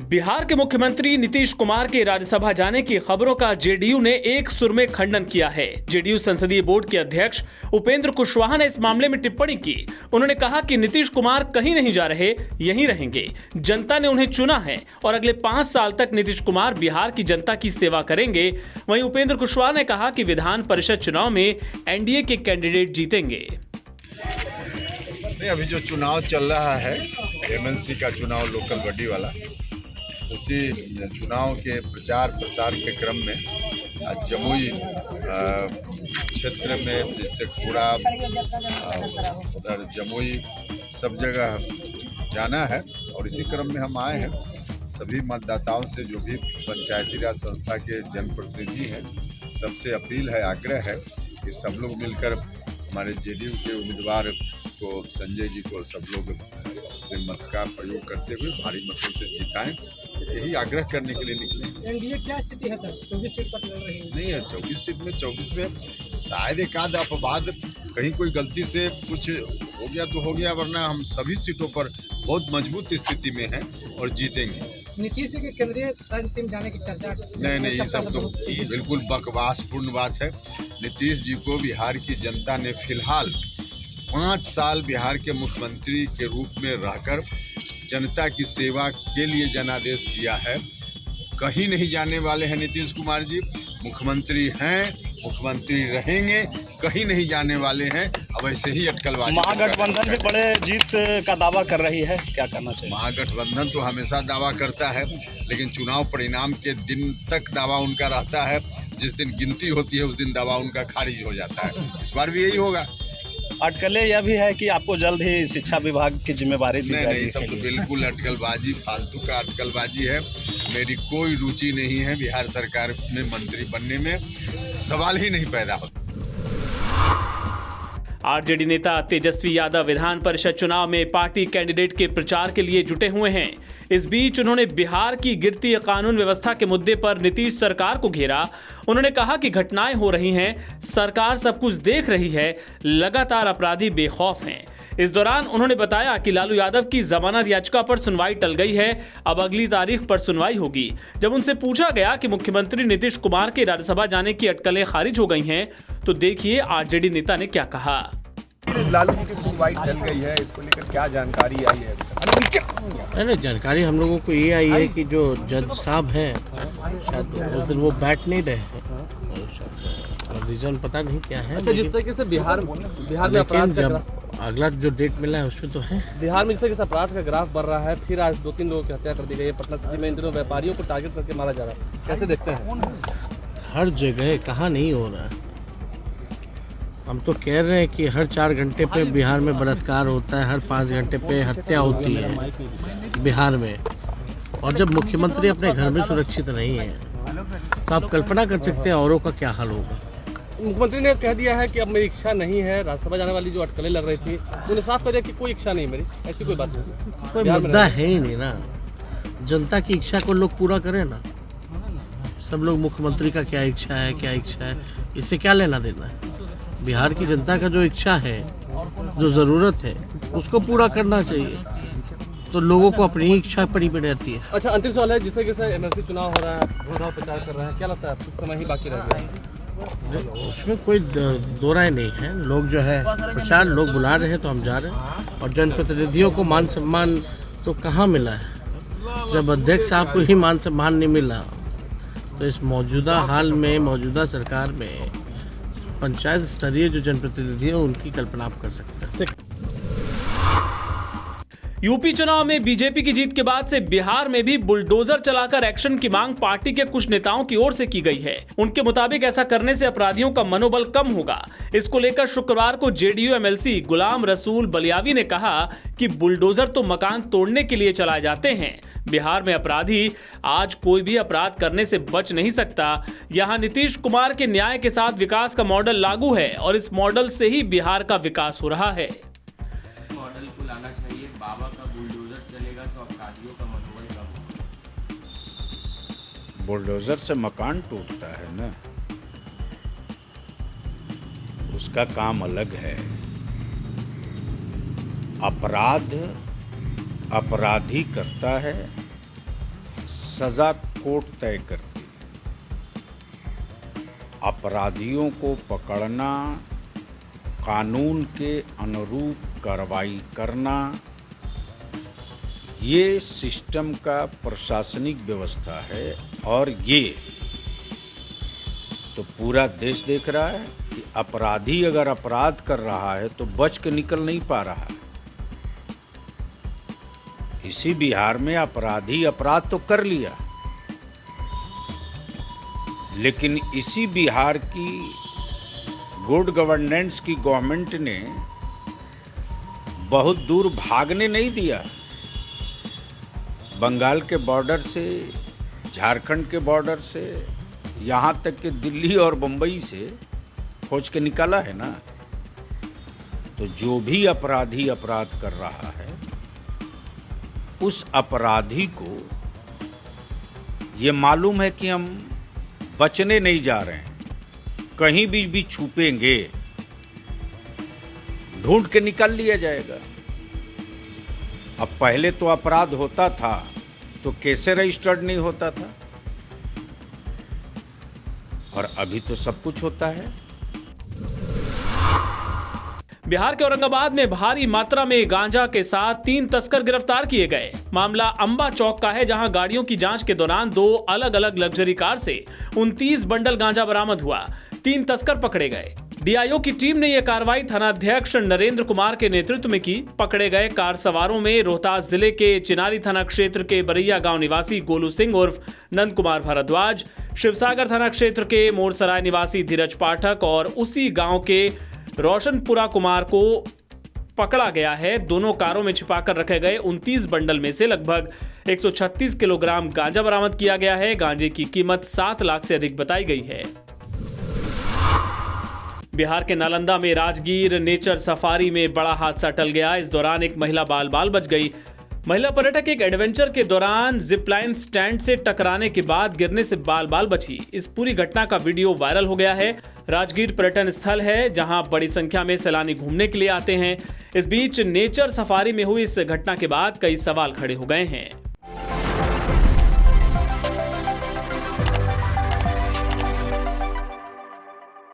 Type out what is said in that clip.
बिहार के मुख्यमंत्री नीतीश कुमार के राज्यसभा जाने की खबरों का जेडीयू ने एक सुर में खंडन किया है। जेडीयू संसदीय बोर्ड के अध्यक्ष उपेंद्र कुशवाहा ने इस मामले में टिप्पणी की। उन्होंने कहा कि नीतीश कुमार कहीं नहीं जा रहे, यहीं रहेंगे। जनता ने उन्हें चुना है और अगले 5 साल तक नीतीश कुमार बिहार की जनता की सेवा करेंगे। वहीं उपेंद्र कुशवाहा ने कहा कि विधान परिषद चुनाव में एनडीए के कैंडिडेट जीतेंगे। अभी जो चुनाव चल रहा है एमएलसी का चुनाव, लोकल बॉडी वाला, उसी चुनाव के प्रचार प्रसार के क्रम में आज जमुई क्षेत्र में, जिससे पूरा उधर जमुई सब जगह जाना है और इसी क्रम में हम आए हैं। सभी मतदाताओं से, जो भी पंचायती राज संस्था के जनप्रतिनिधि हैं, सबसे अपील है, आग्रह है कि सब लोग मिलकर हमारे जेडीयू के उम्मीदवार को, संजय जी को, सब लोग अपने मत का प्रयोग करते हुए भारी मतों से जिताएं। यही आग्रह करने के लिए निकले। एनडीए क्या स्थिति है सर? 24 सीट पर लड़ रही है। नहीं है 24 में शायद एक आध अपवाद, कहीं कोई गलती से कुछ हो गया तो हो गया, वरना हम सभी सीटों पर बहुत मजबूत स्थिति में हैं और जीतेंगे। नीतीश के केंद्रीय टीम जाने की चर्चा नहीं, ये सब तो बिल्कुल बकवासपूर्ण बात है। नीतीश जी को बिहार की जनता ने फिलहाल 5 साल बिहार के मुख्यमंत्री के रूप में रहकर जनता की सेवा के लिए जनादेश दिया है। कहीं नहीं जाने वाले हैं नीतीश कुमार जी। मुख्यमंत्री हैं, मुख्यमंत्री रहेंगे, कहीं नहीं जाने वाले हैं। अब ऐसे ही अटकलबाजी। महागठबंधन भी बड़े जीत का दावा कर रही है, क्या करना चाहिए? महागठबंधन तो हमेशा दावा करता है, लेकिन चुनाव परिणाम के दिन तक दावा उनका रहता है। जिस दिन गिनती होती है उस दिन दावा उनका खारिज हो जाता है। इस बार भी यही होगा। अटकलें यह भी है कि आपको जल्द ही शिक्षा विभाग की जिम्मेवारी दी जाएगी। नहीं, सब तो बिल्कुल अटकलबाजी, फालतू का अटकलबाजी है। मेरी कोई रुचि नहीं है बिहार सरकार में मंत्री बनने में, सवाल ही नहीं पैदा होता। आरजेडी नेता तेजस्वी यादव विधान परिषद चुनाव में पार्टी कैंडिडेट के प्रचार के लिए जुटे हुए हैं। इस बीच उन्होंने बिहार की गिरती कानून व्यवस्था के मुद्दे पर नीतीश सरकार को घेरा। उन्होंने कहा कि घटनाएं हो रही हैं, सरकार सब कुछ देख रही है, लगातार अपराधी बेखौफ हैं। इस दौरान उन्होंने बताया कि लालू यादव की जमानत याचिका पर सुनवाई टल गई है, अब अगली तारीख पर सुनवाई होगी। जब उनसे पूछा गया कि मुख्यमंत्री नीतीश कुमार के राज्यसभा जाने की अटकलें खारिज हो गई हैं, तो देखिए आरजेडी नेता ने क्या कहा। लालू जी की सुनवाई टल गई है, इसको लेकर क्या जानकारी आई है? नहीं, जानकारी हम लोगों को ये आई है कि जो जज साहब हैं, शायद उस दिन वो बैठ नहीं रहे हैं, रीजन पता नहीं क्या है। अच्छा, जिस तरीके से बिहार में अपराध का अगला जो डेट मिला है उसमें तो है। बिहार में जिस तरीके से अपराध का ग्राफ बढ़ रहा है, फिर आज 2-3 लोगों की हत्या कर दी गई है पटना सिटी में। इन दिनों व्यापारियों को टारगेट करके मारा जा रहा है, कैसे देखते हैं? हर जगह कहाँ नहीं हो रहा है। हम तो कह रहे हैं कि हर 4 घंटे पे बिहार में बलात्कार होता है, हर 5 घंटे पे हत्या होती है बिहार में। और जब मुख्यमंत्री अपने घर में सुरक्षित नहीं है तो आप कल्पना कर सकते हैं औरों का क्या हाल होगा। मुख्यमंत्री ने कह दिया है कि अब मेरी इच्छा नहीं है, राज्यसभा जाने वाली जो अटकलें लग रही थी उन्होंने साफ कह दिया कि कोई इच्छा नहीं मेरी, ऐसी कोई बात नहीं। कोई मुद्दा है ही नहीं ना। जनता की इच्छा को लोग पूरा करें ना। सब लोग मुख्यमंत्री का क्या इच्छा है, इससे क्या लेना देना है। बिहार की जनता का जो इच्छा है, जो ज़रूरत है, उसको पूरा करना चाहिए। तो लोगों को अपनी इच्छा पर ही रहती है। अच्छा, अंतिम सवाल है, जिस तरीके से एमएलसी चुनाव हो रहा है, चुनाव प्रचार कर रहे हैं, क्या लगता है कुछ समय ही बाकी रह गया? उसमें कोई दो राय नहीं है। लोग जो है प्रचार, लोग बुला रहे हैं तो हम जा रहे हैं। और जनप्रतिनिधियों को मान सम्मान तो कहाँ मिला है? जब अध्यक्ष साहब को ही मान सम्मान नहीं मिला, तो इस मौजूदा हाल में, मौजूदा सरकार में पंचायत स्तरीय जो जनप्रतिनिधि है उनकी कल्पना आप कर सकते हैं। यूपी चुनाव में बीजेपी की जीत के बाद से बिहार में भी बुलडोजर चलाकर एक्शन की मांग पार्टी के कुछ नेताओं की ओर से की गई है। उनके मुताबिक ऐसा करने से अपराधियों का मनोबल कम होगा। इसको लेकर शुक्रवार को जेडीयू एमएलसी गुलाम रसूल बलियावी ने कहा कि बुलडोजर तो मकान तोड़ने के लिए चलाए जाते हैं। बिहार में अपराधी आज कोई भी अपराध करने से बच नहीं सकता। यहाँ नीतीश कुमार के न्याय के साथ विकास का मॉडल लागू है और इस मॉडल से ही बिहार का विकास हो रहा है। मॉडल को लाना चाहिए। बाबा का बुलडोजर चलेगा तो अपराधियों का मनोबल कम होगा। बुलडोजर से मकान टूटता है ना, उसका काम अलग है। अपराध अपराधी करता है, सजा कोर्ट तय करती है। अपराधियों को पकड़ना, कानून के अनुरूप कार्रवाई करना, ये सिस्टम का प्रशासनिक व्यवस्था है। और ये तो पूरा देश देख रहा है कि अपराधी अगर अपराध कर रहा है तो बच के निकल नहीं पा रहा है। इसी बिहार में अपराधी अपराध तो कर लिया, लेकिन इसी बिहार की गुड गवर्नेंस की गवर्नमेंट ने बहुत दूर भागने नहीं दिया। बंगाल के बॉर्डर से, झारखंड के बॉर्डर से, यहाँ तक कि दिल्ली और बम्बई से खोज के निकाला है ना। तो जो भी अपराधी अपराध कर रहा है, उस अपराधी को ये मालूम है कि हम बचने नहीं जा रहे हैं, कहीं भी छुपेंगे, ढूंढ के निकाल लिया जाएगा। अब पहले तो अपराध होता था तो कैसे रजिस्टर्ड नहीं होता था, और अभी तो सब कुछ होता है। बिहार के औरंगाबाद में भारी मात्रा में गांजा के साथ 3 तस्कर गिरफ्तार किए गए। मामला अंबा चौक का है, जहां गाड़ियों की जांच के दौरान 2 अलग अलग लग्जरी कार से 29 बंडल गांजा बरामद हुआ। 3 तस्कर पकड़े गए। डीआईओ की टीम ने यह कार्रवाई थानाध्यक्ष नरेंद्र कुमार के नेतृत्व में की। पकड़े गए कार सवारों में रोहतास जिले के चिनारी थाना क्षेत्र के बरैया गांव निवासी गोलू सिंह उर्फ नंद कुमार भारद्वाज, शिवसागर थाना क्षेत्र के मोरसराय निवासी धीरज पाठक और उसी गांव के रोशनपुरा कुमार को पकड़ा गया है। दोनों कारों में छिपाकर रखे गए 29 बंडल में से लगभग 136 किलोग्राम गांजा बरामद किया गया है। गांजे की कीमत 7 लाख से अधिक बताई गई है। बिहार के नालंदा में राजगीर नेचर सफारी में बड़ा हादसा टल गया। इस दौरान एक महिला बाल बच गई। महिला पर्यटक एक एडवेंचर के दौरान जिपलाइन स्टैंड से टकराने के बाद गिरने से बाल बची। इस पूरी घटना का वीडियो वायरल हो गया है। राजगीर पर्यटन स्थल है, जहां बड़ी संख्या में सैलानी घूमने के लिए आते हैं। इस बीच नेचर सफारी में हुई इस घटना के बाद कई सवाल खड़े हो गए हैं।